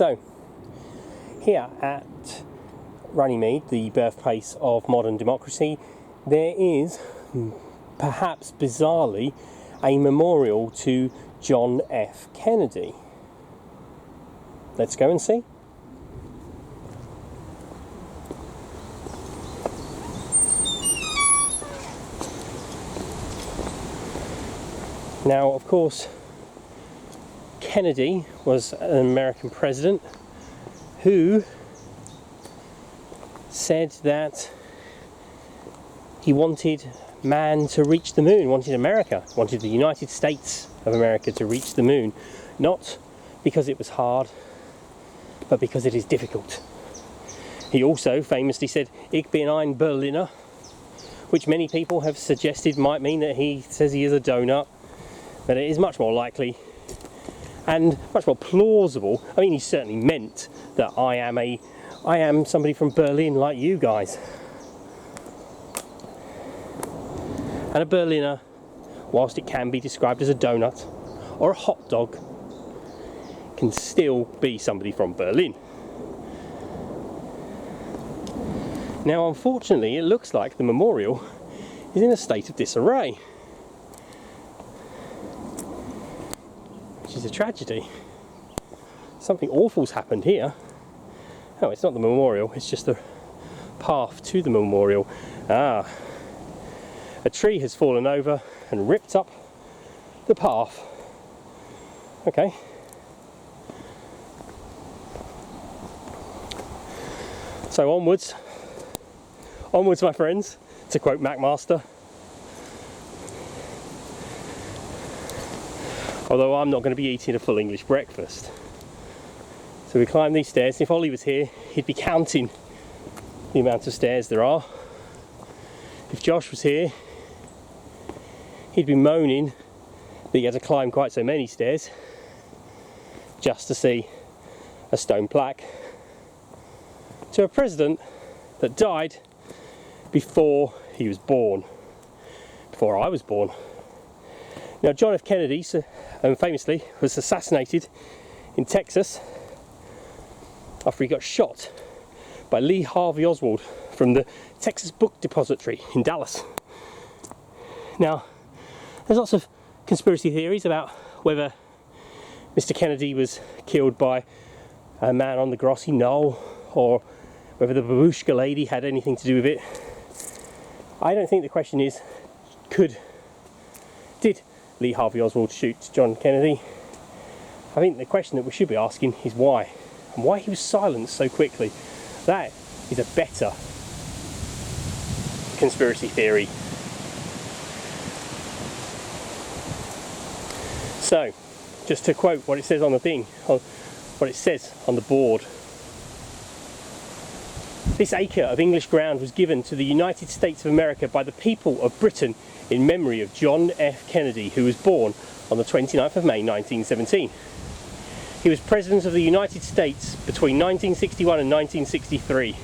So, here at Runnymede, the birthplace of modern democracy, there is, perhaps bizarrely, a memorial to John F. Kennedy. Let's go and see. Now, of course, Kennedy was an American president who said that he wanted man to reach the moon, wanted America, wanted the United States of America to reach the moon, not because it was hard, but because it is difficult. He also famously said, "Ich bin ein Berliner," which many people have suggested might mean that he says he is a donut, but it is much more likely and much more plausible. I mean, he certainly meant that I am somebody from Berlin like you guys. And a Berliner, whilst it can be described as a donut or a hot dog, can still be somebody from Berlin. Now, unfortunately, it looks like the memorial is in a state of disarray, which is a tragedy. Something awful's happened here. Oh, it's not the memorial, it's just the path to the memorial. A tree has fallen over and ripped up the path. Okay. So onwards, my friends, to quote MacMaster. Although I'm not going to be eating a full English breakfast. So we climb these stairs, and if Ollie was here, he'd be counting the amount of stairs there are. If Josh was here, he'd be moaning that he had to climb quite so many stairs just to see a stone plaque to a president that died before he was born, before I was born. Now, John F. Kennedy famously was assassinated in Texas after he got shot by Lee Harvey Oswald from the Texas Book Depository in Dallas. Now, there's lots of conspiracy theories about whether Mr. Kennedy was killed by a man on the grassy knoll, or whether the babushka lady had anything to do with it. I don't think the question is, did Lee Harvey Oswald shoot John Kennedy? I think the question that we should be asking is why, and why he was silenced so quickly. That is a better conspiracy theory. So, just to quote what it says on the thing, what it says on the board. This acre of English ground was given to the United States of America by the people of Britain in memory of John F. Kennedy, who was born on the 29th of May 1917. He was President of the United States between 1961 and 1963.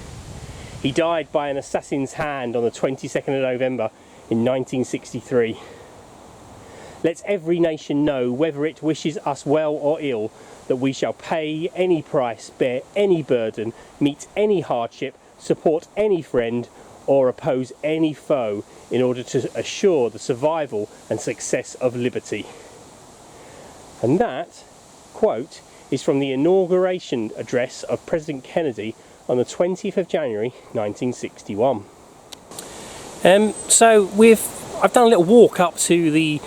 He died by an assassin's hand on the 22nd of November in 1963. Let every nation know, whether it wishes us well or ill, that we shall pay any price, bear any burden, meet any hardship, support any friend, or oppose any foe in order to assure the survival and success of liberty. And that quote is from the inauguration address of President Kennedy on the 20th of January 1961. So I've done a little walk up to the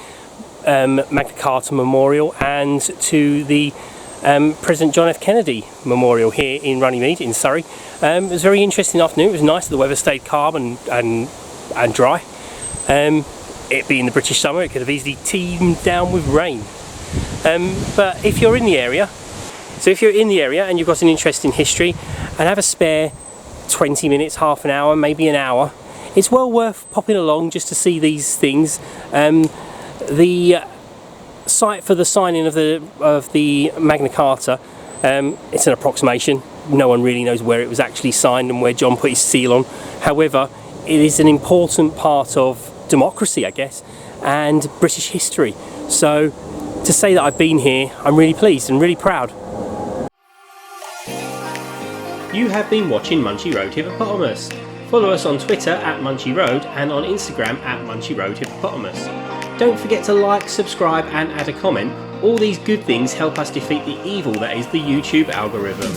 Magna Carta Memorial and to the President John F. Kennedy Memorial here in Runnymede in Surrey. It was a very interesting afternoon. It was nice. The weather stayed calm and dry. It being the British summer, it could have easily teemed down with rain. But if you're in the area, and you've got an interest in history and have a spare 20 minutes, half an hour, maybe an hour, it's well worth popping along just to see these things. The site for the signing of the Magna Carta, it's an approximation. No one really knows where it was actually signed and where John put his seal on. However, it is an important part of democracy, I guess, and British history. So to say that I've been here, I'm really pleased and really proud. You have been watching Munchy Road Hippopotamus. Follow us on Twitter at Munchy Road and on Instagram at Munchy Road Hippopotamus. Don't forget to like, subscribe and add a comment. All these good things help us defeat the evil that is the YouTube algorithm.